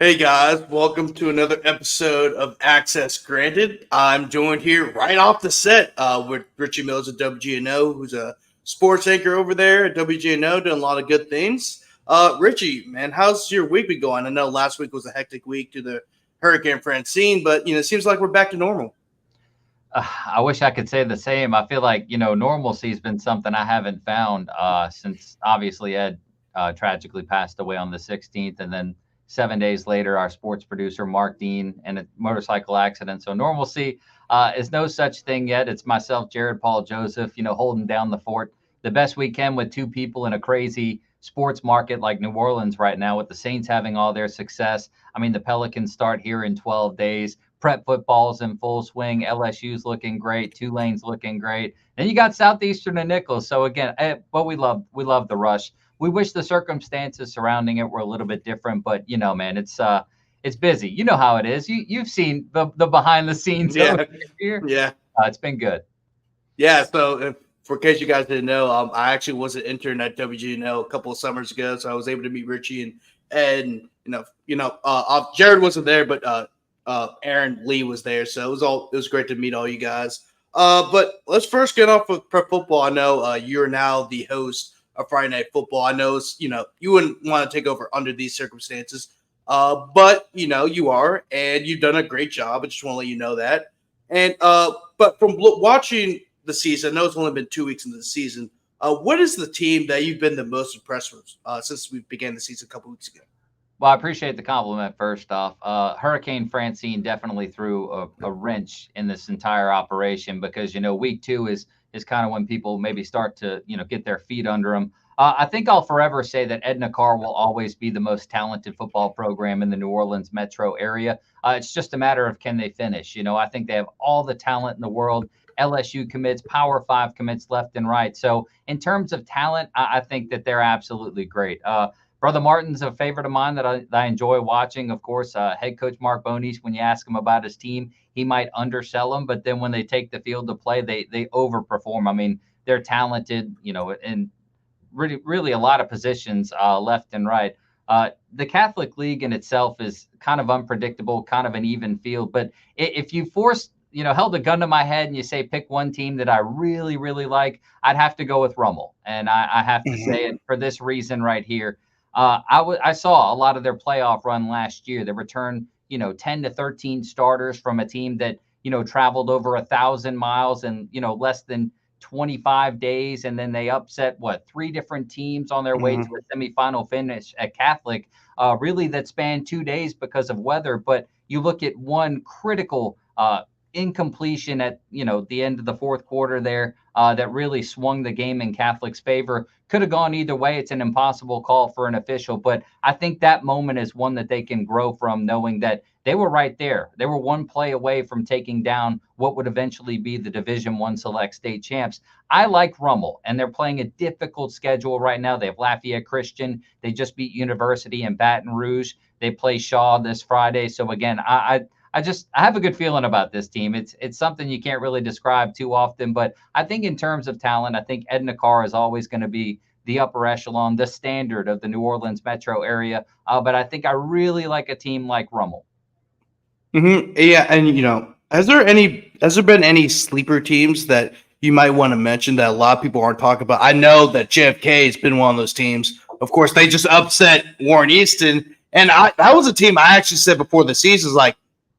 Hey guys, welcome to another episode of Access Granted. I'm joined here right off the set with Richie Mills at WGNO, who's a sports anchor over there at WGNO, doing a lot of good things. Richie, man, how's your week been going? I know last week was a hectic week due to Hurricane Francine, but it seems like we're back to normal. I wish I could say the same. I feel like, normalcy has been something I haven't found since obviously Ed tragically passed away on the 16th. And then 7 days later, our sports producer, Mark Dean, in a motorcycle accident. So normalcy is no such thing yet. It's myself, Jared, Paul, Joseph, holding down the fort the best we can with two people in a crazy sports market like New Orleans right now, with the Saints having all their success. I mean, the Pelicans start here in 12 days. Prep football's in full swing. LSU's looking great. Tulane's looking great. Then you got Southeastern and Nichols. So again, but we love the rush. We wish the circumstances surrounding it were a little bit different, but man, it's busy. You know how it is. You've seen the behind the scenes over Yeah, here. yeah. It's been good. Yeah, so for case you guys didn't know, I actually was an intern at WGNO a couple of summers ago, so I was able to meet Richie and Jared wasn't there, but Aaron Lee was there, so it was great to meet all you guys. But let's first get off with prep football. I know you're now the host of Friday Night Football. I know you wouldn't want to take over under these circumstances, but you are, and you've done a great job. I just want to let you know that. And but from watching the season, I know it's only been 2 weeks into the season. What is the team that you've been the most impressed with since we began the season a couple weeks ago? Well, I appreciate the compliment first off. Hurricane Francine definitely threw a wrench in this entire operation because, week two is kind of when people maybe start to, get their feet under them. I think I'll forever say that Edna Carr will always be the most talented football program in the New Orleans metro area. It's just a matter of can they finish. I think they have all the talent in the world. LSU commits, Power Five commits left and right. So in terms of talent, I think that they're absolutely great. Brother Martin's a favorite of mine that I enjoy watching. Of course, head coach Mark Bonish, when you ask him about his team, he might undersell them, but then when they take the field to play, they overperform. I mean, they're talented, in really a lot of positions left and right. The Catholic League in itself is kind of unpredictable, kind of an even field. But if you force, held a gun to my head and you say pick one team that I really, really like, I'd have to go with Rummel. And I have to say it for this reason right here. I saw a lot of their playoff run last year. They returned, 10 to 13 starters from a team that, traveled over 1,000 miles and, less than 25 days. And then they upset, three different teams on their way to Mm-hmm. a semifinal finish at Catholic, really that spanned 2 days because of weather. But you look at one critical incompletion at the end of the fourth quarter there that really swung the game in Catholic's favor. Could have gone either way. It's an impossible call for an official, but I think that moment is one that they can grow from, knowing that they were right there. They were one play away from taking down what would eventually be the Division One select state champs. I like Rummel, and they're playing a difficult schedule right now. They have Lafayette Christian. They just beat University in Baton Rouge. They play Shaw this Friday. So again, I have a good feeling about this team. It's something you can't really describe too often, but I think in terms of talent, I think Edna Carr is always going to be the upper echelon, the standard of the New Orleans metro area. But I think I really like a team like Rummel. Yeah, and has there been any sleeper teams that you might want to mention that a lot of people aren't talking about? I know that JFK has been one of those teams. Of course, they just upset Warren Easton, and that was a team I actually said before the season is like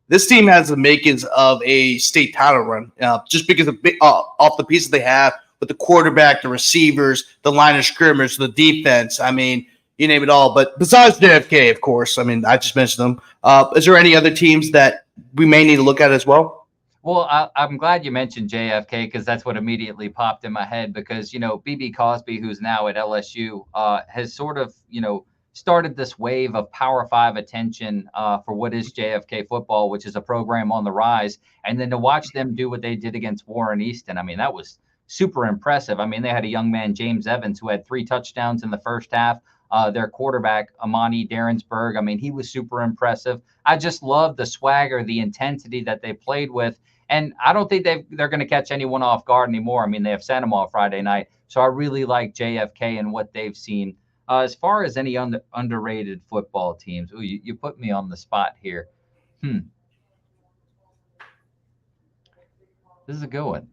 this team has the makings of a state title run, just because of off the pieces they have with the quarterback, the receivers, the line of scrimmage, the defense. I mean, you name it all. But besides JFK, of course, I mean, I just mentioned them. Is there any other teams that we may need to look at as well? Well, I'm glad you mentioned JFK because that's what immediately popped in my head because, BB Cosby, who's now at LSU, has sort of, started this wave of Power Five attention for what is JFK football, which is a program on the rise. And then to watch them do what they did against Warren Easton, I mean, that was super impressive. I mean, they had a young man, James Evans, who had 3 touchdowns in the first half. Their quarterback, Amani Darrensburg, I mean, he was super impressive. I just love the swagger, the intensity that they played with. And I don't think they're going to catch anyone off guard anymore. I mean, they have Santa Friday night. So I really like JFK and what they've seen. As far as any underrated football teams, ooh, you put me on the spot here. This is a good one.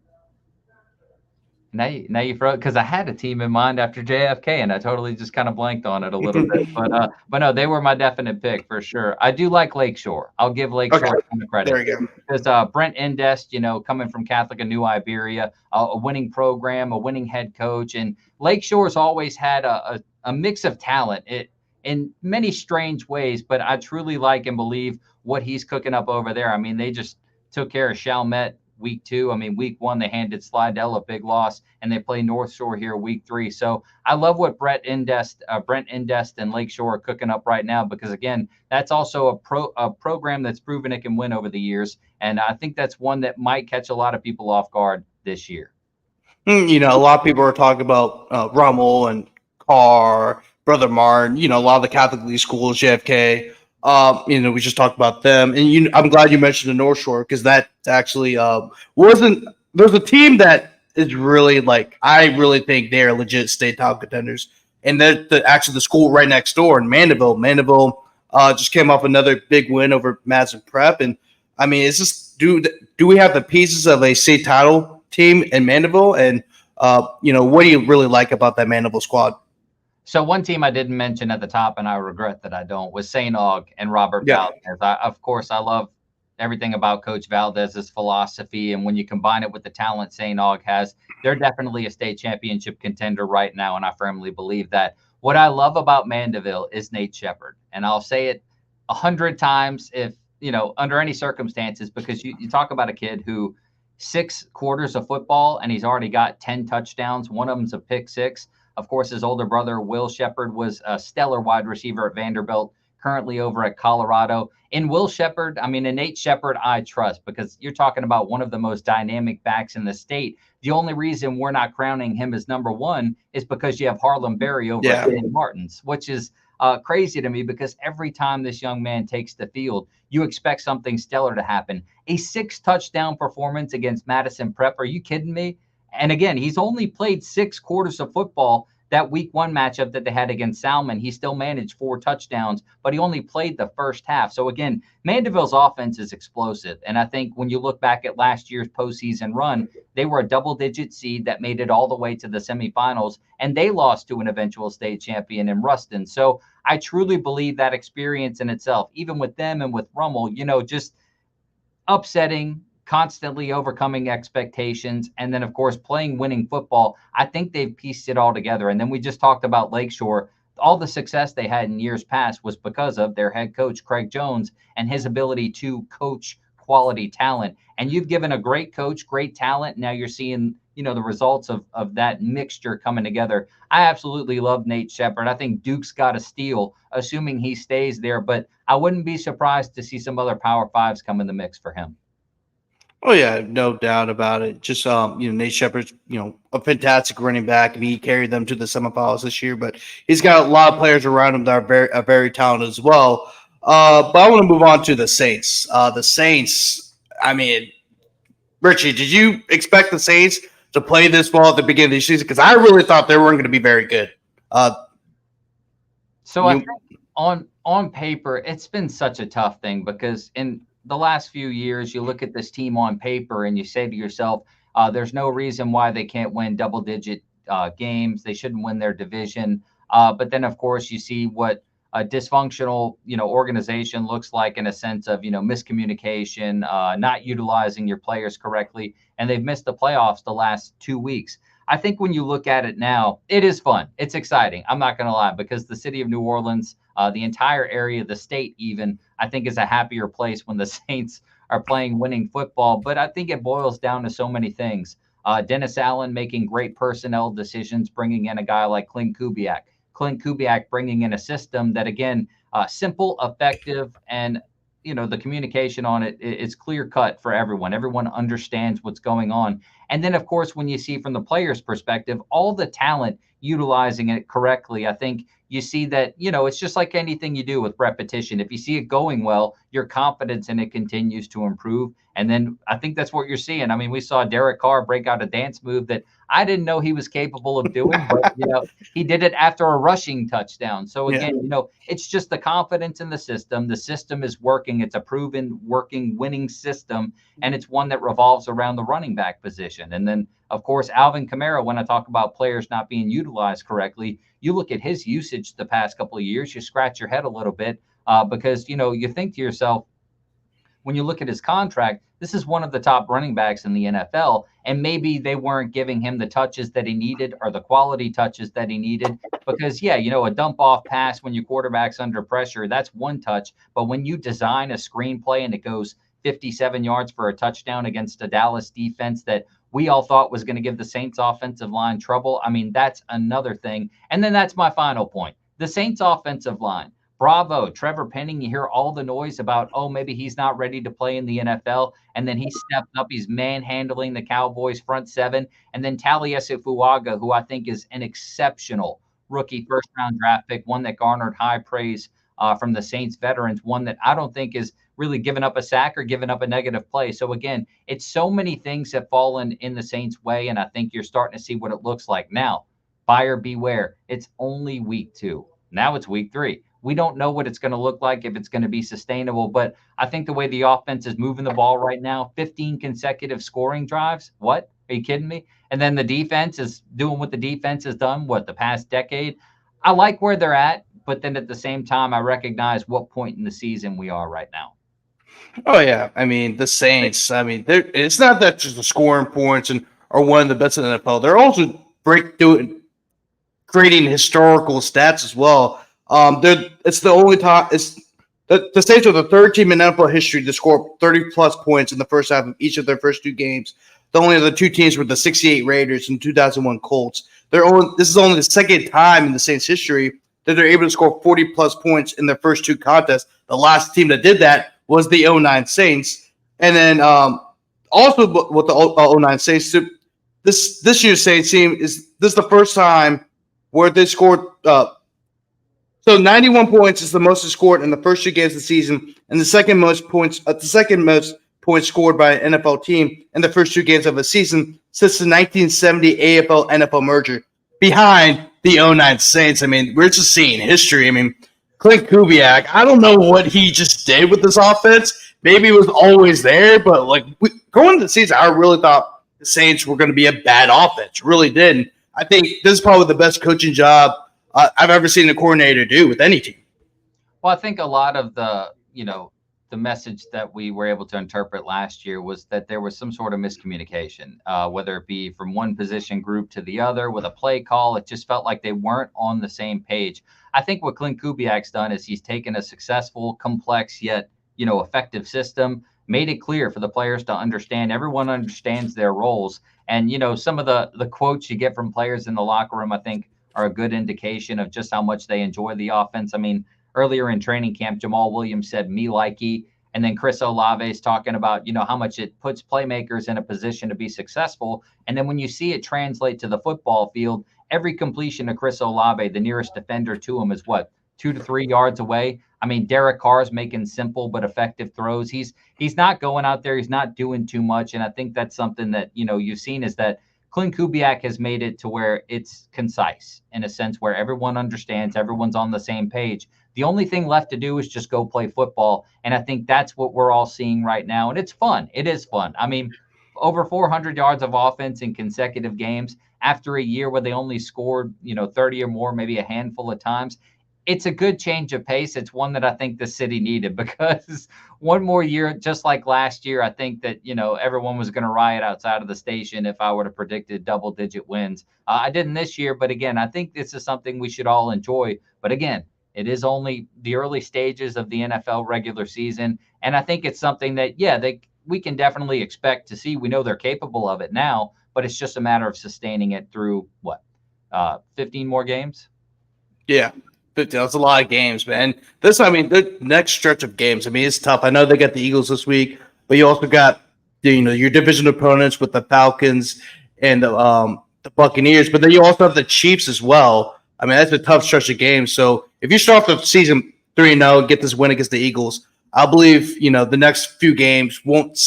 Now you throw, because I had a team in mind after JFK and I totally just kind of blanked on it a little bit. But no, they were my definite pick for sure. I do like Lakeshore. I'll give Okay, Lakeshore a ton of credit there we go. because Brent Indest, coming from Catholic and New Iberia, a winning program, a winning head coach, and Lakeshore's always had a mix of talent in many strange ways. But I truly like and believe what he's cooking up over there. I mean, they just took care of Chalmette week 2. I mean, week 1, they handed Slidell a big loss, and they play North Shore here week 3. So I love what Brent Indest and Lakeshore are cooking up right now, because again, that's also a program that's proven it can win over the years. And I think that's one that might catch a lot of people off guard this year. A lot of people are talking about Rummel and Carr, Brother Martin. A lot of the Catholic League schools, JFK. We just talked about them, and I'm glad you mentioned the North Shore, because that actually wasn't. There's a team that is really, like, I really think they are legit state title contenders, and they're actually the school right next door in Mandeville. Mandeville just came off another big win over Madison Prep, and I mean, it's just do we have the pieces of a state title team in Mandeville? And what do you really like about that Mandeville squad? So one team I didn't mention at the top, and I regret that I don't, was St. Aug and Robert Yeah. Valdez. Of course, I love everything about Coach Valdez's philosophy, and when you combine it with the talent St. Aug has, they're definitely a state championship contender right now, and I firmly believe that. What I love about Mandeville is Nate Shepard, and I'll say it 100 times if under any circumstances, because you talk about a kid who 6 quarters of football and he's already got 10 touchdowns. One of them's a pick 6. Of course, his older brother, Will Shepard, was a stellar wide receiver at Vanderbilt, currently over at Colorado. In Will Shepard, I mean, in Nate Shepard, I trust, because you're talking about one of the most dynamic backs in the state. The only reason we're not crowning him as number 1 is because you have Harlem Berry over at St. Martin's, which is crazy to me, because every time this young man takes the field, you expect something stellar to happen. A 6 touchdown performance against Madison Prep. Are you kidding me? And again, he's only played 6 quarters of football. That week 1 matchup that they had against Salmon, he still managed 4 touchdowns, but he only played the first half. So again, Mandeville's offense is explosive. And I think when you look back at last year's postseason run, they were a double-digit seed that made it all the way to the semifinals, and they lost to an eventual state champion in Ruston. So I truly believe that experience in itself, even with them and with Rummel, just upsetting, constantly overcoming expectations, and then of course playing winning football. I think they've pieced it all together. And then we just talked about Lakeshore. All the success they had in years past was because of their head coach Craig Jones and his ability to coach quality talent. And you've given a great coach great talent. Now you're seeing the results of that mixture coming together. I absolutely love Nate Shepard. I think Duke's got a steal, assuming he stays there, but I wouldn't be surprised to see some other Power 5s come in the mix for him. Oh yeah, no doubt about it. Just Nate Shepard's a fantastic running back, and he carried them to the semifinals this year. But he's got a lot of players around him that are very talented as well. But I want to move on to the Saints. The Saints. I mean, Richie, did you expect the Saints to play this well at the beginning of the season? Because I really thought they weren't going to be very good. I think on paper, it's been such a tough thing, because in the last few years, you look at this team on paper and you say to yourself, there's no reason why they can't win double-digit games. They shouldn't win their division. But then, of course, you see what a dysfunctional, organization looks like, in a sense of, miscommunication, not utilizing your players correctly, and they've missed the playoffs the last 2 weeks. I think when you look at it now, it is fun. It's exciting. I'm not going to lie, because the city of New Orleans, the entire area, the state even, I think is a happier place when the Saints are playing winning football. But I think it boils down to so many things. Dennis Allen making great personnel decisions, bringing in a guy like Clint Kubiak. Clint Kubiak bringing in a system that, again, simple, effective, and the communication on it is clear cut for everyone. Everyone understands what's going on. And then, of course, when you see from the player's perspective, all the talent utilizing it correctly, I think you see that, it's just like anything you do with repetition. If you see it going well, your confidence in it continues to improve. And then I think that's what you're seeing. I mean, we saw Derek Carr break out a dance move that I didn't know he was capable of doing, but he did it after a rushing touchdown. So again, it's just the confidence in the system. The system is working. It's a proven working winning system, and it's one that revolves around the running back position. And then, of course, Alvin Kamara, when I talk about players not being utilized correctly, you look at his usage the past couple of years, you scratch your head a little bit because, you think to yourself, when you look at his contract, this is one of the top running backs in the NFL, and maybe they weren't giving him the touches that he needed or the quality touches that he needed because, a dump off pass when your quarterback's under pressure, that's one touch. But when you design a screenplay and it goes 57 yards for a touchdown against a Dallas defense that we all thought was going to give the Saints offensive line trouble, I mean, that's another thing. And then that's my final point. The Saints offensive line. Bravo, Trevor Penning. You hear all the noise about, maybe he's not ready to play in the NFL. And then he stepped up. He's manhandling the Cowboys front seven. And then Taliesin Fuaga, who I think is an exceptional rookie first-round draft pick, one that garnered high praise from the Saints veterans, one that I don't think is really giving up a sack or giving up a negative play. So, again, it's so many things have fallen in the Saints' way, and I think you're starting to see what it looks like now. Buyer beware. It's only week 2. Now it's week 3. We don't know what it's going to look like, if it's going to be sustainable. But I think the way the offense is moving the ball right now, 15 consecutive scoring drives. What? Are you kidding me? And then the defense is doing what the defense has done, the past decade. I like where they're at, but then at the same time, I recognize what point in the season we are right now. Oh, yeah. I mean, the Saints, it's not that just the scoring points and are one of the best in the NFL. They're also creating historical stats as well. It's the only time the Saints are the third team in NFL history to score 30 plus points in the first half of each of their first 2 games. The only other 2 teams were the 68 Raiders and 2001 Colts. This is only the second time in the Saints history that they're able to score 40 plus points in their first 2 contests. The last team that did that was the 09 Saints. And then also with the 09 Saints, this year's Saints team is the first time where they scored. So 91 points is the most scored in the first 2 games of the season, and the second most points scored by an NFL team in the first 2 games of a season since the 1970 AFL-NFL merger, behind the 09 Saints. I mean, we're just seeing history. I mean, Clint Kubiak, I don't know what he just did with this offense. Maybe it was always there, but going into the season, I really thought the Saints were going to be a bad offense. Really did. I think this is probably the best coaching job I've ever seen a coordinator do with any team. Well, I think a lot of the message that we were able to interpret last year was that there was some sort of miscommunication, whether it be from one position group to the other with a play call. It just felt like they weren't on the same page. I think what Clint Kubiak's done is he's taken a successful, complex, yet, effective system, made it clear for the players to understand. Everyone understands their roles. And, some of the quotes you get from players in the locker room, I think, are a good indication of just how much they enjoy the offense. I mean, earlier in training camp, Jamal Williams said, "Me likey." And then Chris Olave is talking about, how much it puts playmakers in a position to be successful. And then when you see it translate to the football field, every completion of Chris Olave, the nearest defender to him is 2 to 3 yards away. I mean, Derek Carr is making simple but effective throws. He's not going out there. He's not doing too much. And I think that's something that, you've seen is that Clint Kubiak has made it to where it's concise in a sense where everyone understands, everyone's on the same page. The only thing left to do is just go play football. And I think that's what we're all seeing right now. And it's fun. It is fun. I mean, over 400 yards of offense in consecutive games after a year where they only scored, 30 or more, maybe a handful of times. It's a good change of pace. It's one that I think the city needed because one more year, just like last year, I think that, everyone was going to riot outside of the station if I would have predicted double-digit wins. I didn't this year, but again, I think this is something we should all enjoy. But again, it is only the early stages of the NFL regular season, and I think it's something that, we can definitely expect to see. We know they're capable of it now, but it's just a matter of sustaining it through, 15 more games? Yeah. That's a lot of games, man. The next stretch of games, it's tough. I know they got the Eagles this week, but you also got your division opponents with the Falcons and the Buccaneers, but then you also have the Chiefs as well. I mean, that's a tough stretch of games. So if you start off the season 3-0, get this win against the Eagles, I believe the next few games won't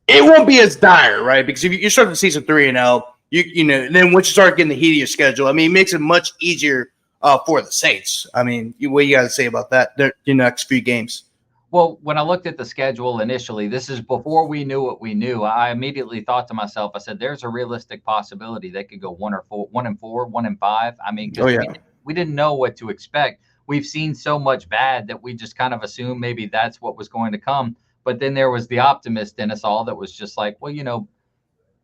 be as dire, right? Because if you start the season 3-0, and then once you start getting the heat of your schedule, I mean, it makes it much easier for the Saints. I mean, what you got to say about that? Your next few games. Well, when I looked at the schedule initially, this is before we knew what we knew. I immediately thought to myself, I said, "There's a realistic possibility they could go 1-4, 1-4, 1-5." I mean, because we didn't know what to expect. We've seen so much bad that we just kind of assumed maybe that's what was going to come. But then there was the optimist in us all that was just like, well,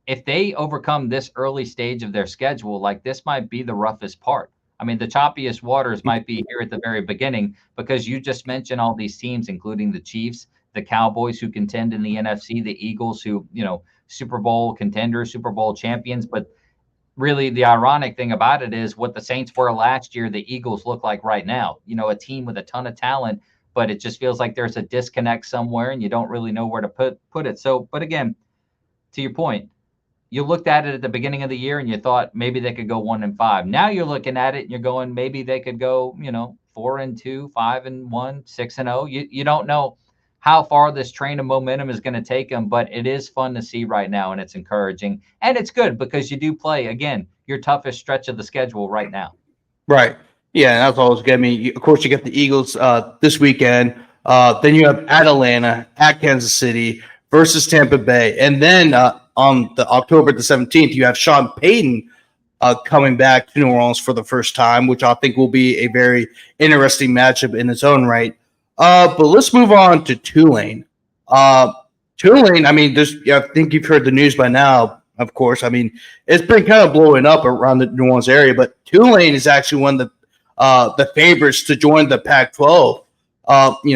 if they overcome this early stage of their schedule, like this might be the roughest part. I mean, the choppiest waters might be here at the very beginning, because you just mentioned all these teams, including the Chiefs, the Cowboys who contend in the NFC, the Eagles who, Super Bowl contenders, Super Bowl champions. But really the ironic thing about it is what the Saints were last year, the Eagles look like right now, a team with a ton of talent, but it just feels like there's a disconnect somewhere and you don't really know where to put it. So, but again, to your point, you looked at it at the beginning of the year and you thought maybe they could go 1-5. Now you're looking at it and you're going, maybe they could go, 4-2, 5-1, 6-0. You don't know how far this train of momentum is going to take them, but it is fun to see right now, and it's encouraging. And it's good because you do play, again, your toughest stretch of the schedule right now. Right. Yeah, that's always good. I mean, of course, you get the Eagles this weekend. Then you have at Atlanta, at Kansas City versus Tampa Bay. And then on the October the 17th, you have Sean Payton coming back to New Orleans for the first time, which I think will be a very interesting matchup in its own right. But let's move on to Tulane. Tulane, I mean, I think you've heard the news by now, of course. I mean, it's been kind of blowing up around the New Orleans area, but Tulane is actually one of the favorites to join the Pac-12. What do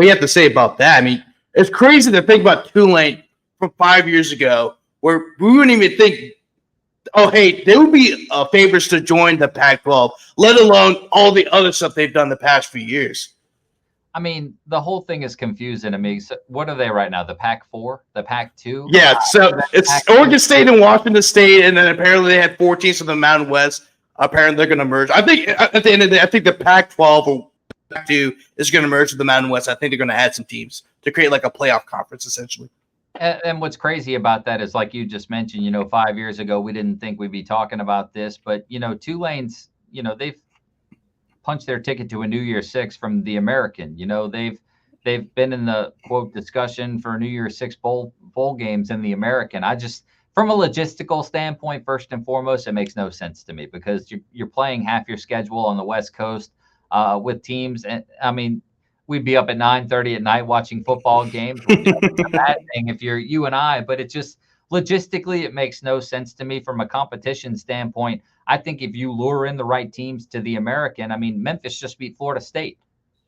you have to say about that? I mean, it's crazy to think about Tulane from 5 years ago, where we wouldn't even think, oh, hey, they would be favorites to join the Pac-12, let alone all the other stuff they've done the past few years. I mean, the whole thing is confusing to me. So what are they right now? The Pac-4? The Pac-2? Yeah, so it's Pac-2. Oregon State and Washington State, and then apparently they had 4 teams from the Mountain West. Apparently they're going to merge. I think at the end of the day, I think the Pac-12 or Pac-2 is going to merge with the Mountain West. I think they're going to add some teams to create like a playoff conference, essentially. And what's crazy about that is, like you just mentioned, 5 years ago, we didn't think we'd be talking about this. But, Tulane's, they've punched their ticket to a New Year's Six from the American. They've been in the quote discussion for New Year's Six bowl games in the American. From a logistical standpoint, first and foremost, it makes no sense to me, because you're playing half your schedule on the West Coast with teams. And I mean, we'd be up at 9:30 at night watching football games. It's a bad thing if you're you and I, but it just logistically, it makes no sense to me from a competition standpoint. I think if you lure in the right teams to the American, I mean, Memphis just beat Florida State.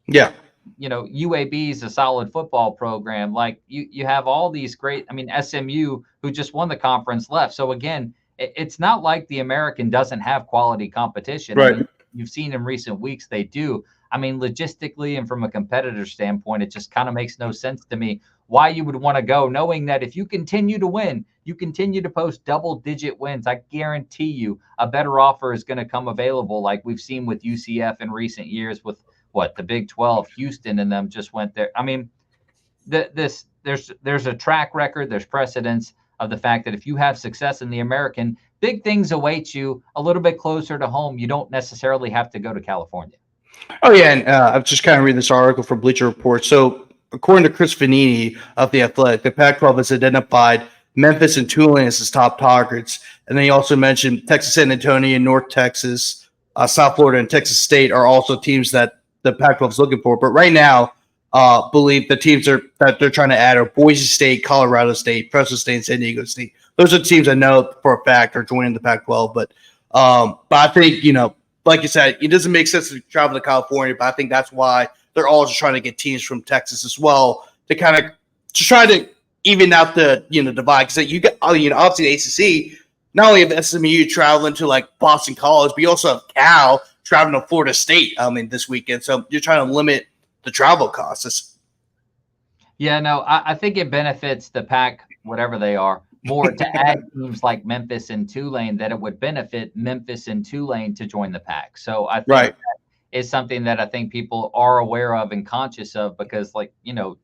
Yeah. UAB is a solid football program. Like you have all these great, I mean, SMU, who just won the conference, left. So again, it's not like the American doesn't have quality competition. Right. I mean, you've seen in recent weeks they do. I mean, logistically and from a competitor standpoint, it just kind of makes no sense to me why you would want to go, knowing that if you continue to win, you continue to post double-digit wins, I guarantee you a better offer is going to come available, like we've seen with UCF in recent years with the Big 12, Houston and them just went there. I mean, there's a track record, there's precedence of the fact that if you have success in the American, big things await you a little bit closer to home. You don't necessarily have to go to California. Oh, yeah, and I've just kind of read this article from Bleacher Report. So, according to Chris Vanini of The Athletic, the Pac-12 has identified Memphis and Tulane as his top targets. And then he also mentioned Texas San Antonio, North Texas, South Florida, and Texas State are also teams that the Pac-12 is looking for. But right now, believe the teams that they're trying to add are Boise State, Colorado State, Fresno State, and San Diego State. Those are teams I know for a fact are joining the Pac-12. But I think, like you said, it doesn't make sense to travel to California, but I think that's why they're all just trying to get teams from Texas as well to try to even out the divide. Because you got obviously the ACC, not only have SMU traveling to like Boston College, but you also have Cal traveling to Florida State. This weekend, so you're trying to limit the travel costs. Yeah, no, I think it benefits the whatever they are, more to add teams like Memphis and Tulane, that it would benefit Memphis and Tulane to join the pack. So I think Right. is something that I think people are aware of and conscious of, because like,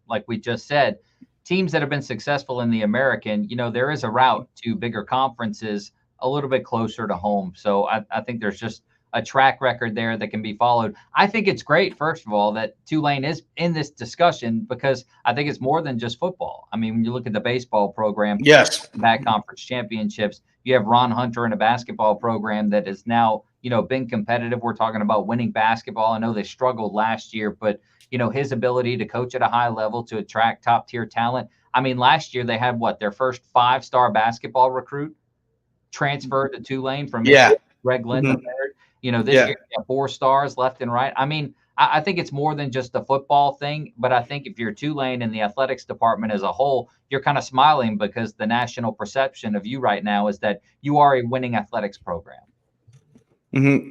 like we just said, teams that have been successful in the American, there is a route to bigger conferences a little bit closer to home. So I think there's just a track record there that can be followed. I think it's great, first of all, that Tulane is in this discussion, because I think it's more than just football. I mean, when you look at the baseball program, Yes. back conference championships, you have Ron Hunter in a basketball program that is now, been competitive. We're talking about winning basketball. I know they struggled last year, but his ability to coach at a high level to attract top tier talent. I mean, last year they had their first 5-star basketball recruit transferred to Tulane from Yeah. Michigan, Greg Lynn Mhm. III. This Yeah. year you have 4 stars left and right. I mean, I think it's more than just the football thing, but I think if you're Tulane and the athletics department as a whole, you're kind of smiling, because the national perception of you right now is that you are a winning athletics program.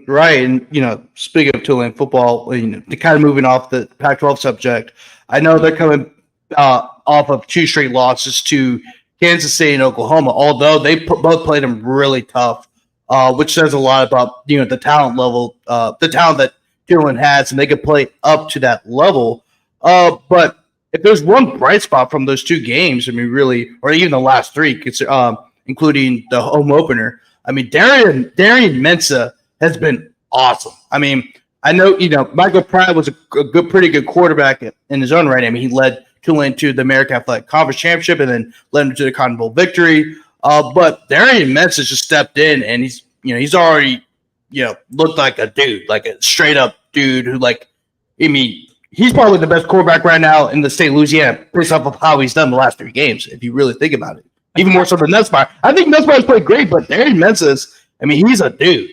Right. And, speaking of Tulane football, to kind of moving off the Pac-12 subject, I know they're coming off of 2 straight losses to Kansas State and Oklahoma, although they both played them really tough, which says a lot about, the talent level, the talent that Tulane has, and they could play up to that level. But if there's one bright spot from those 2 games, I mean, really, or even the last 3, including the home opener, I mean, Darian Mensah has been awesome. I mean, I know, Michael Pratt was a pretty good quarterback in his own right. I mean, he led Tulane to the American Athletic Conference Championship and then led him to the Cotton Bowl victory. But Darian Mensah just stepped in, and he's already, looked like a dude, like a straight up dude who, I mean, he's probably the best quarterback right now in the state of Louisiana based off of how he's done the last 3 games, if you really think about it. Even more so than Nussmeier. I think Nussmeier's played great, but Darian Mensah, I mean, he's a dude.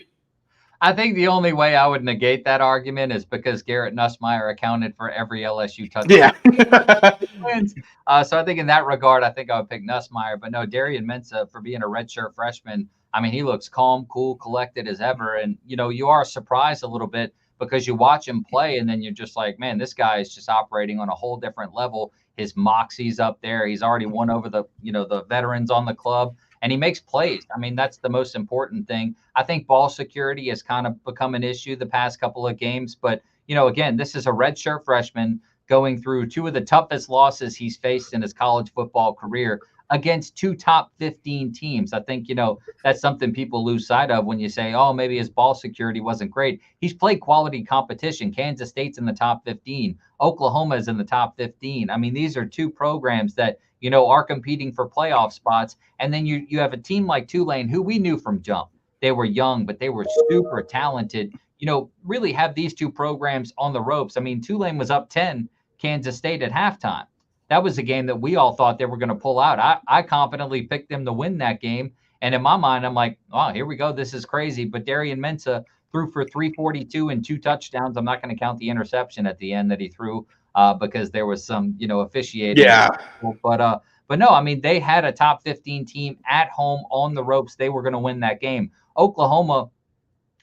I think the only way I would negate that argument is because Garrett Nussmeier accounted for every LSU touchdown. Yeah. So I think in that regard, I think I would pick Nussmeier. But no, Darian Mensah, for being a redshirt freshman, I mean, he looks calm, cool, collected as ever. And, you are surprised a little bit because you watch him play and then you're just like, man, this guy is just operating on a whole different level. His moxie's up there. He's already won over the veterans on the club. And he makes plays. I mean, that's the most important thing. I think ball security has kind of become an issue the past couple of games. But, again, this is a redshirt freshman going through 2 of the toughest losses he's faced in his college football career against 2 top 15 teams. I think, that's something people lose sight of when you say, oh, maybe his ball security wasn't great. He's played quality competition. Kansas State's in the top 15. Oklahoma is in the top 15. I mean, these are 2 programs that, are competing for playoff spots. And then you have a team like Tulane, who we knew from jump. They were young, but they were super talented, really have these 2 programs on the ropes. I mean, Tulane was up 10 Kansas State at halftime. That was a game that we all thought they were going to pull out. I confidently picked them to win that game. And in my mind, I'm like, oh, here we go. This is crazy. But Darian Mensah threw for 342 and 2 touchdowns. I'm not going to count the interception at the end that he threw because there was some, officiating. Yeah. But no, I mean, they had a top 15 team at home on the ropes. They were going to win that game. Oklahoma,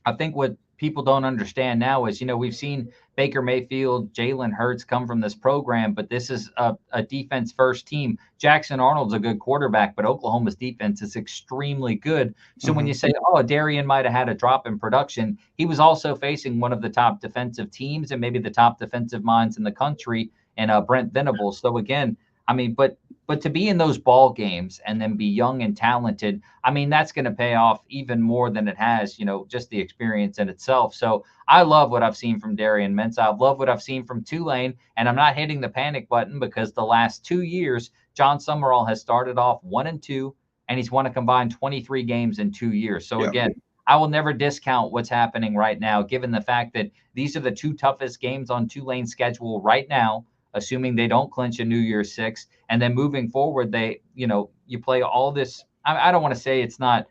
I think what people don't understand now is, we've seen Baker Mayfield, Jalen Hurts come from this program, but this is a defense first team. Jackson Arnold's a good quarterback, but Oklahoma's defense is extremely good. So when you say, oh, Darian might have had a drop in production, he was also facing one of the top defensive teams and maybe the top defensive minds in the country, and Brent Venables. So again, I mean, but to be in those ball games and then be young and talented, I mean, that's going to pay off even more than it has, just the experience in itself. So I love what I've seen from Darian Mensah. I love what I've seen from Tulane, and I'm not hitting the panic button because the last 2 years, John Summerall has started off 1-2, and he's won a combined 23 games in 2 years. So again, I will never discount what's happening right now, given the fact that these are the 2 toughest games on Tulane's schedule right now, assuming they don't clinch a New Year's Six. And then moving forward, you play all this. I don't want to say it's not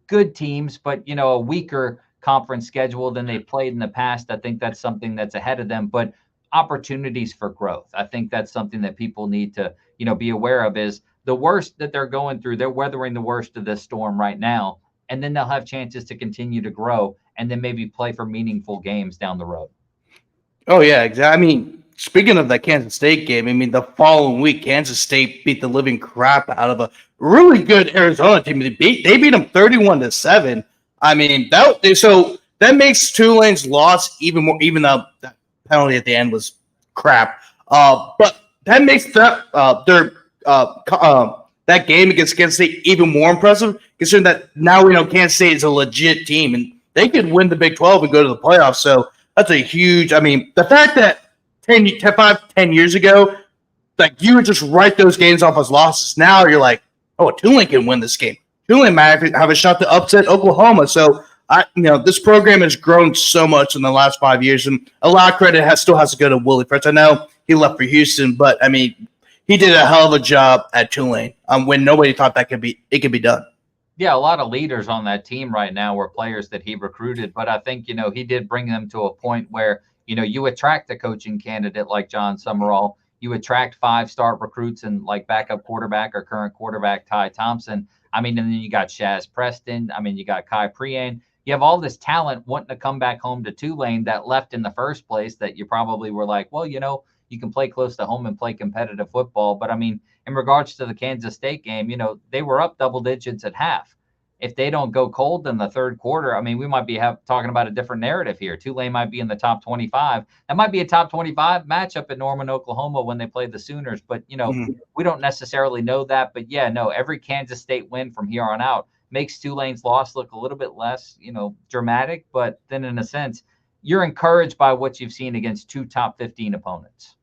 good teams, but, a weaker conference schedule than they played in the past. I think that's something that's ahead of them, but opportunities for growth. I think that's something that people need to, be aware of is the worst that they're going through. They're weathering the worst of this storm right now, and then they'll have chances to continue to grow and then maybe play for meaningful games down the road. Oh, yeah, exactly. I mean, speaking of that Kansas State game, I mean, the following week, Kansas State beat the living crap out of a really good Arizona team. They beat them 31-7. I mean, that makes Tulane's loss even more, even though that penalty at the end was crap. But that makes that game against Kansas State even more impressive, considering that now we know Kansas State is a legit team and they could win the Big 12 and go to the playoffs. So that's a huge. I mean, the fact that 10 years ago, like you would just write those games off as losses. Now you're like, oh, Tulane can win this game. Tulane might have a shot to upset Oklahoma. So this program has grown so much in the last 5 years, and a lot of credit still has to go to Willie Fritz. I know he left for Houston, but I mean, he did a hell of a job at Tulane when nobody thought it could be done. Yeah, a lot of leaders on that team right now were players that he recruited, but I think, he did bring them to a point where, you attract a coaching candidate like John Summerall, you attract 5-star recruits and like backup quarterback or current quarterback Ty Thompson. I mean, and then you got Shaz Preston. I mean, you got Kai Preane. You have all this talent wanting to come back home to Tulane that left in the first place that you probably were like, well, you can play close to home and play competitive football. But I mean, in regards to the Kansas State game, they were up double digits at half. If they don't go cold in the third quarter, I mean, we might be talking about a different narrative here. Tulane might be in the top 25. That might be a top 25 matchup in Norman, Oklahoma when they play the Sooners. But, we don't necessarily know that. But, yeah, no, every Kansas State win from here on out makes Tulane's loss look a little bit less, dramatic. But then in a sense, you're encouraged by what you've seen against two top 15 opponents.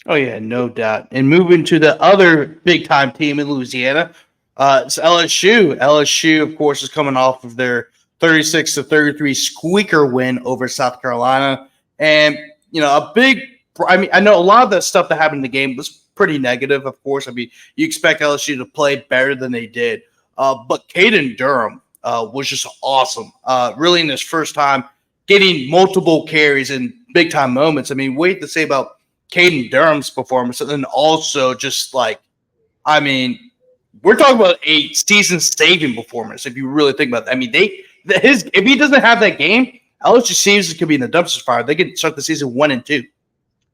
Oh, yeah, no doubt. And moving to the other big-time team in Louisiana, it's LSU. LSU, of course, is coming off of their 36-33 squeaker win over South Carolina. And, I know a lot of the stuff that happened in the game was pretty negative, of course. I mean, you expect LSU to play better than they did. But Caden Durham was just awesome. Really in his first time getting multiple carries in big-time moments. I mean, wait to say about Caden Durham's performance, and then also just we're talking about a season-saving performance. If you really think about that, I mean, if he doesn't have that game, LSU season could be in the dumpster fire. They could start the season 1-2.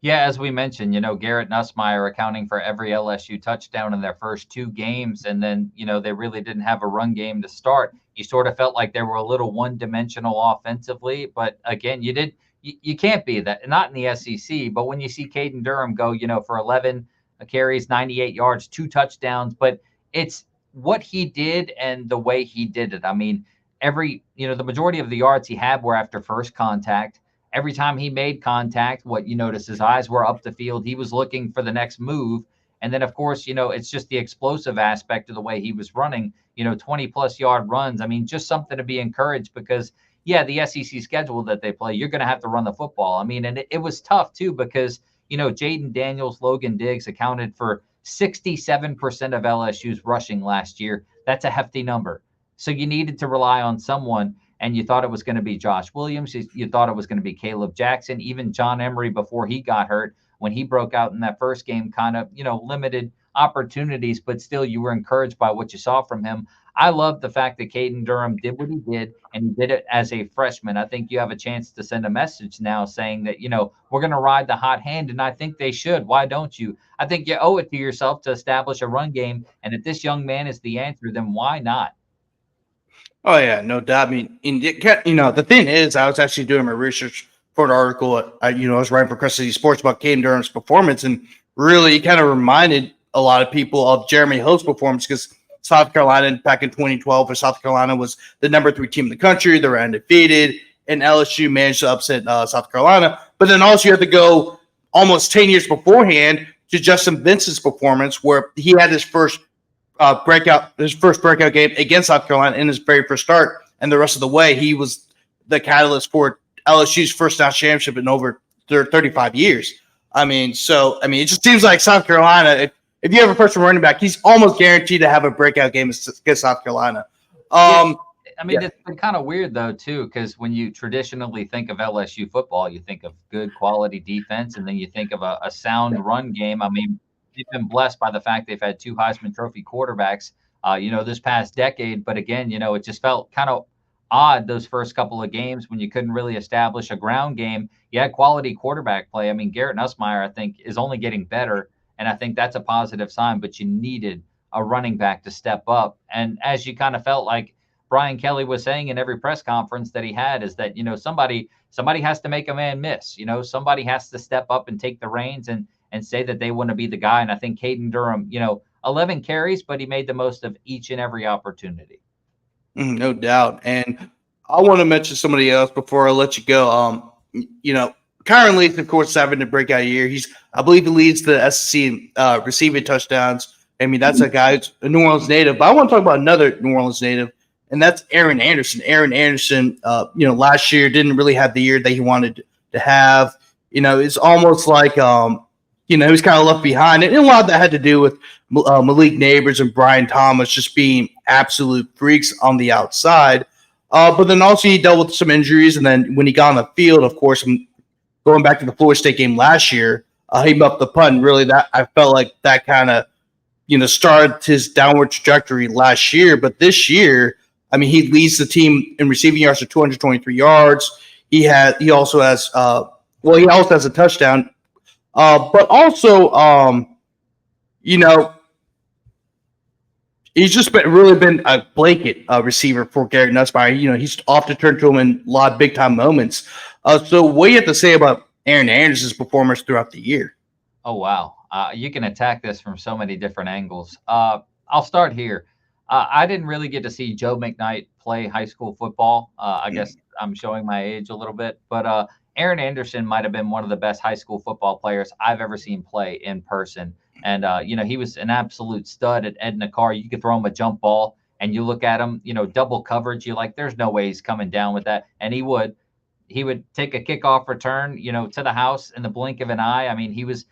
Yeah, as we mentioned, Garrett Nussmeier accounting for every LSU touchdown in their first two games, and then they really didn't have a run game to start. You sort of felt like they were a little one-dimensional offensively, but again, you can't be that, not in the SEC. But when you see Caden Durham go, for 11 carries, 98 yards, 2 touchdowns, but it's what he did and the way he did it. I mean, the majority of the yards he had were after first contact. Every time he made contact, what you notice, his eyes were up the field. He was looking for the next move. And then, of course, it's just the explosive aspect of the way he was running, 20-plus yard runs. I mean, just something to be encouraged because, yeah, the SEC schedule that they play, you're going to have to run the football. I mean, and it was tough, too, because, Jaden Daniels, Logan Diggs accounted for 67% of LSU's rushing last year. That's a hefty number. So you needed to rely on someone, and you thought it was going to be Josh Williams. You thought it was going to be Caleb Jackson. Even John Emery, before he got hurt, when he broke out in that first game, kind of, limited opportunities, but still you were encouraged by what you saw from him. I love the fact that Caden Durham did what he did, and he did it as a freshman. I think you have a chance to send a message now saying that, we're going to ride the hot hand, and I think they should. Why don't you? I think you owe it to yourself to establish a run game, and if this young man is the answer, then why not? Oh, yeah, no doubt. I mean, the thing is, I was actually doing my research for an article. I was writing for Crest City Sports about Caden Durham's performance, and really kind of reminded a lot of people of Jeremy Hill's performance because South Carolina back in 2012, where South Carolina was the number 3 team in the country. They were undefeated, and LSU managed to upset South Carolina. But then also you have to go almost 10 years beforehand to Justin Vincent's performance, where he had his first breakout game against South Carolina in his very first start, and the rest of the way he was the catalyst for LSU's first national championship in over 35 years. I mean, it just seems like South Carolina, if you have a freshman running back, he's almost guaranteed to have a breakout game against South Carolina. It's been kind of weird, though, too, because when you traditionally think of LSU football, you think of good quality defense, and then you think of a sound run game. I mean, they've been blessed by the fact they've had 2 Heisman Trophy quarterbacks, this past decade. But again, it just felt kind of odd those first couple of games when you couldn't really establish a ground game. You had quality quarterback play. I mean, Garrett Nussmeier, I think, is only getting better, and I think that's a positive sign, but you needed a running back to step up. And as you kind of felt like Brian Kelly was saying in every press conference that he had, is that, somebody has to make a man miss. Somebody has to step up and take the reins and say that they want to be the guy. And I think Caden Durham, 11 carries, but he made the most of each and every opportunity. No doubt. And I want to mention somebody else before I let you go. Kyron Leaf, of course, having a breakout year. I believe he leads the SEC receiving touchdowns. I mean, that's a guy who's a New Orleans native. But I want to talk about another New Orleans native, and that's Aaron Anderson. Aaron Anderson, last year didn't really have the year that he wanted to have. It's almost like, he was kind of left behind. And a lot of that had to do with Malik Neighbors and Brian Thomas just being absolute freaks on the outside. But then also he dealt with some injuries. And then when he got on the field, of course, going back to the Florida State game last year, he muffed the punt. And really, that I felt like that kind of, started his downward trajectory last year. But this year, I mean, he leads the team in receiving yards at 223 yards. He also has a touchdown. But also, he's just been a blanket receiver for Garrett Nussmeier. He's often turned to him in a lot of big time moments. So what do you have to say about Aaron Anderson's performance throughout the year? Oh, wow. You can attack this from so many different angles. I'll start here. I didn't really get to see Joe McKnight play high school football. I guess I'm showing my age a little bit, but Aaron Anderson might have been one of the best high school football players I've ever seen play in person. And, he was an absolute stud at Edna Carr. You could throw him a jump ball and you look at him, double coverage. You're like, there's no way he's coming down with that. And he would take a kickoff return, to the house in the blink of an eye. I mean, he was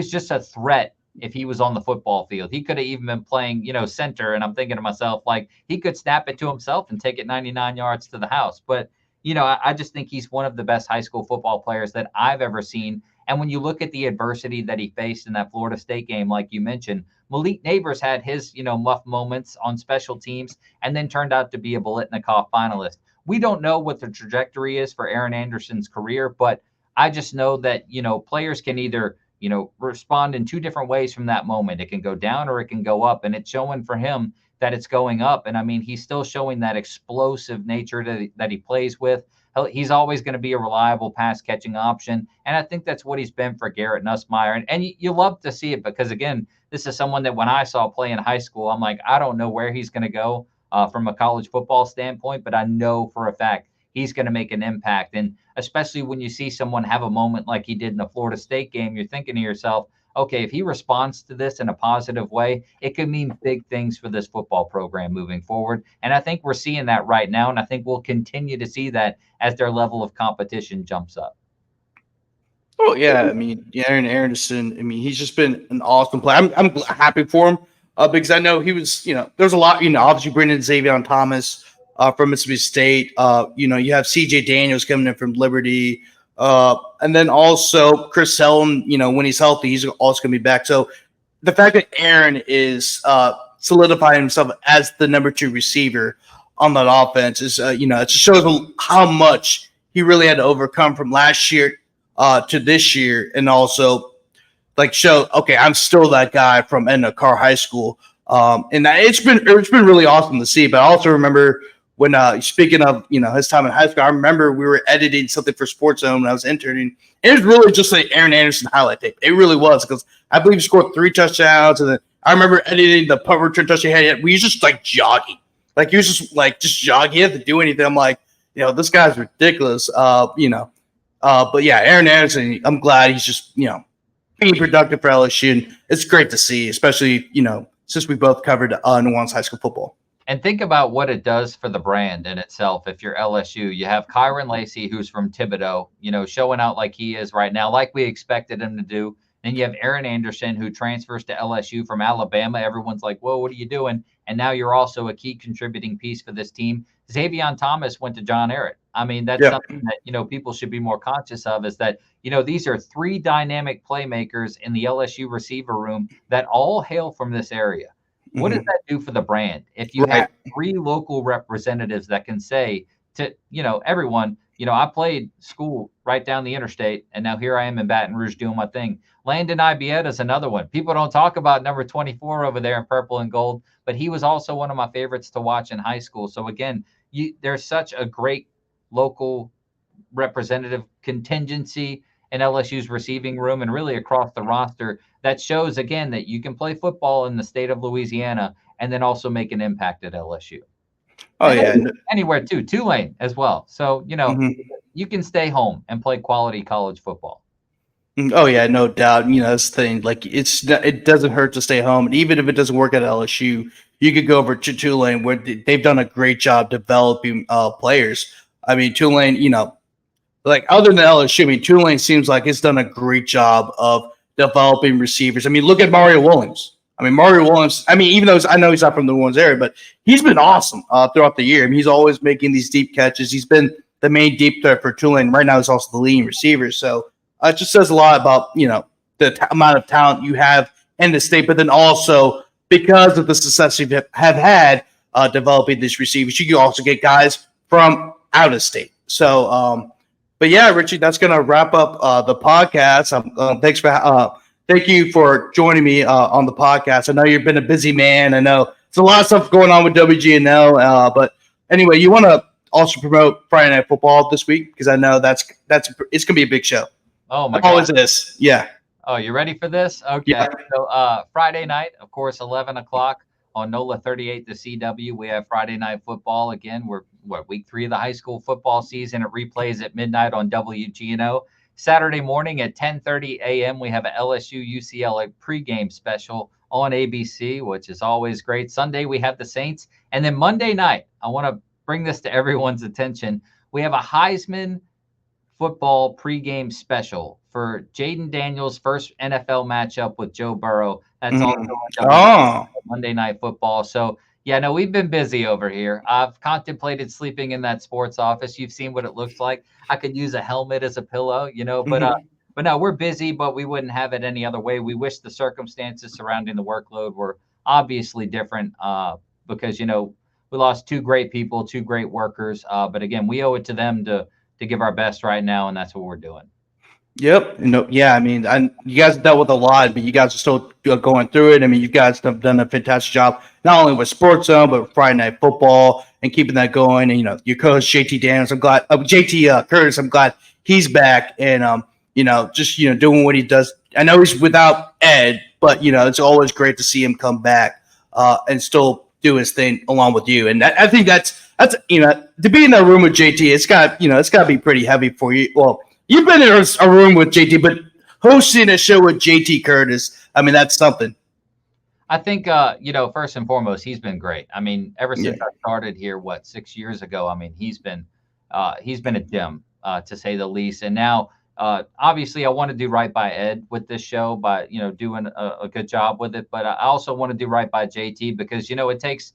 just a threat if he was on the football field. He could have even been playing, center. And I'm thinking to myself, like, he could snap it to himself and take it 99 yards to the house. But, I just think he's one of the best high school football players that I've ever seen. And when you look at the adversity that he faced in that Florida State game, like you mentioned, Malik Neighbors had his, muff moments on special teams and then turned out to be a Biletnikoff finalist. We don't know what the trajectory is for Aaron Anderson's career, but I just know that, players can either, respond in two different ways from that moment. It can go down or it can go up. And it's showing for him that it's going up. And I mean, he's still showing that explosive nature that he plays with. He's always going to be a reliable pass catching option. And I think that's what he's been for Garrett Nussmeier. And you love to see it because, again, this is someone that when I saw play in high school, I'm like, I don't know where he's going to go from a college football standpoint, but I know for a fact he's going to make an impact. And especially when you see someone have a moment like he did in the Florida State game, you're thinking to yourself, okay, if he responds to this in a positive way, it could mean big things for this football program moving forward. And I think we're seeing that right now. And I think we'll continue to see that as their level of competition jumps up. Oh, yeah. I mean, Aaron Anderson, he's just been an awesome player. I'm happy for him because I know he was, there's a lot, obviously bringing in Xavier Thomas from Mississippi State. You have CJ Daniels coming in from Liberty. And then also Chris Helm, when he's healthy, he's also going to be back. So the fact that Aaron is solidifying himself as the number 2 receiver on that offense is, it just shows how much he really had to overcome from last year to this year. And also show, okay, I'm still that guy from Edna Carr High School. And it's been really awesome to see. But I also remember when speaking of his time in high school, I remember we were editing something for Sports Zone when I was interning. It was really just like Aaron Anderson highlight tape. It really was because I believe he scored 3 touchdowns, and then I remember editing the punt return touchdown he had. We was just jogging, he was just jogging. He didn't have to do anything. I'm like, this guy's ridiculous. But yeah, Aaron Anderson. I'm glad he's just being productive for LSU, and it's great to see, especially since we both covered New Orleans high school football. And think about what it does for the brand in itself. If you're LSU, you have Kyron Lacey, who's from Thibodeau, showing out like he is right now, like we expected him to do. Then you have Aaron Anderson, who transfers to LSU from Alabama. Everyone's like, whoa, what are you doing? And now you're also a key contributing piece for this team. Xavier Thomas went to John Ehret. I mean, that's something that, people should be more conscious of, is that, these are 3 dynamic playmakers in the LSU receiver room that all hail from this area. What does that do for the brand? If you have 3 local representatives that can say, to, everyone, I played school right down the interstate, and now here I am in Baton Rouge doing my thing. Landon Ibieta is another one. People don't talk about number 24 over there in purple and gold, but he was also one of my favorites to watch in high school. So again, there's such a great local representative contingency in LSU's receiving room and really across the roster that shows, again, that you can play football in the state of Louisiana and then also make an impact at LSU. Oh, and yeah. Anywhere too, Tulane as well. So, Mhm. you can stay home and play quality college football. Oh yeah, no doubt. That's the thing. Like it doesn't hurt to stay home, and even if it doesn't work at LSU, you could go over to Tulane, where they've done a great job developing players. I mean, Tulane, like other than LSU, I mean, Tulane seems like it's done a great job of developing receivers. I mean, look at Mario Williams. I mean, Mario Williams. I mean, even though I know he's not from the New Orleans area, but he's been awesome throughout the year. I mean, he's always making these deep catches. He's been the main deep threat for Tulane. Right now, he's also the leading receiver. So it just says a lot about the amount of talent you have in the state, but then also because of the success you have had developing these receivers, you can also get guys from out of state. So, but yeah, Richie, that's going to wrap up the podcast. Thank you for joining me on the podcast. I know you've been a busy man. I know there's a lot of stuff going on with WGNO, but anyway, you want to also promote Friday Night Football this week because I know it's going to be a big show. Oh my God! Always is, yeah. Oh, you ready for this? Okay. Yeah. So Friday night, of course, 11 o'clock on NOLA 38 the CW. We have Friday Night Football again. We're week 3 of the high school football season. It replays at midnight on WGNO. Saturday morning at 10:30 a.m. we have a LSU UCLA pregame special on ABC, which is always great. Sunday we have the Saints, and then Monday night, I want to bring this to everyone's attention. We have a Heisman football pregame special for Jaden Daniels' first NFL matchup with Joe Burrow. That's also on Monday Night Football. So, yeah, no, we've been busy over here. I've contemplated sleeping in that sports office. You've seen what it looks like. I could use a helmet as a pillow, but no, we're busy, but we wouldn't have it any other way. We wish the circumstances surrounding the workload were obviously different because, we lost 2 great people, 2 great workers. But again, we owe it to them to give our best right now, and that's what we're doing. Yep. Yeah. I mean, you guys dealt with a lot, but you guys are still going through it. I mean, you guys have done a fantastic job, not only with Sports Zone, but with Friday Night Football and keeping that going. And, your coach, JT Daniels, I'm glad, JT Curtis, I'm glad he's back and, just, doing what he does. I know he's without Ed, but, it's always great to see him come back and still do his thing along with you. And I think that's, to be in that room with JT, it's got to be pretty heavy for you. Well, you've been in a room with JT, but hosting a show with JT Curtis, I mean, that's something. I think, first and foremost, he's been great. I mean, ever since I started here, 6 years ago, I mean, he's been a gem, to say the least. And now, obviously, I want to do right by Ed with this show by, doing a good job with it. But I also want to do right by JT because, it takes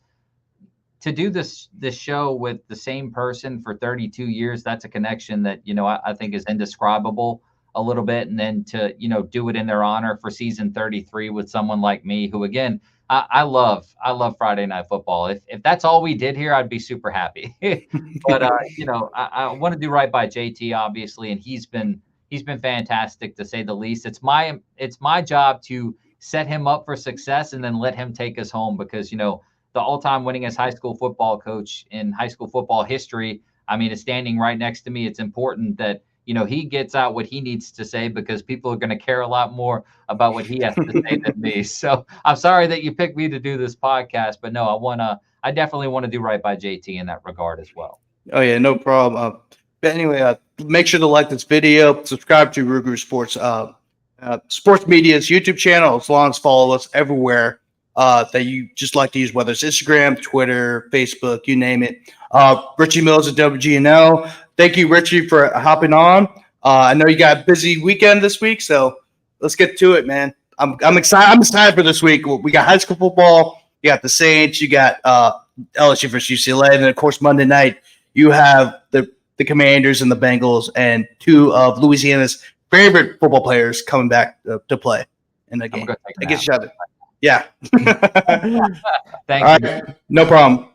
to do this show with the same person for 32 years. That's a connection that, I think is indescribable a little bit. And then to, do it in their honor for season 33 with someone like me, who, again, I love Friday Night Football. If that's all we did here, I'd be super happy. But, I want to do right by JT, obviously. And he's been fantastic, to say the least. It's my job to set him up for success and then let him take us home because, the all-time winningest high school football coach in high school football history, I mean, is standing right next to me. It's important that, he gets out what he needs to say because people are going to care a lot more about what he has to say than me. So I'm sorry that you picked me to do this podcast, but no, I definitely want to do right by JT in that regard as well. Oh yeah, no problem. But anyway, make sure to like this video, subscribe to Ruger Sports, Sports Media's YouTube channel, as long as follow us everywhere that you just like to use, whether it's Instagram, Twitter, Facebook, you name it. Richie Mills at WGNO. Thank you, Richie, for hopping on. I know you got a busy weekend this week, so let's get to it, man. I'm excited. I'm excited for this week. We got high school football. You got the Saints. You got LSU versus UCLA, and then of course Monday night you have the Commanders and the Bengals, and 2 of Louisiana's favorite football players coming back to play in the game against each other. Yeah. Thank you. No problem.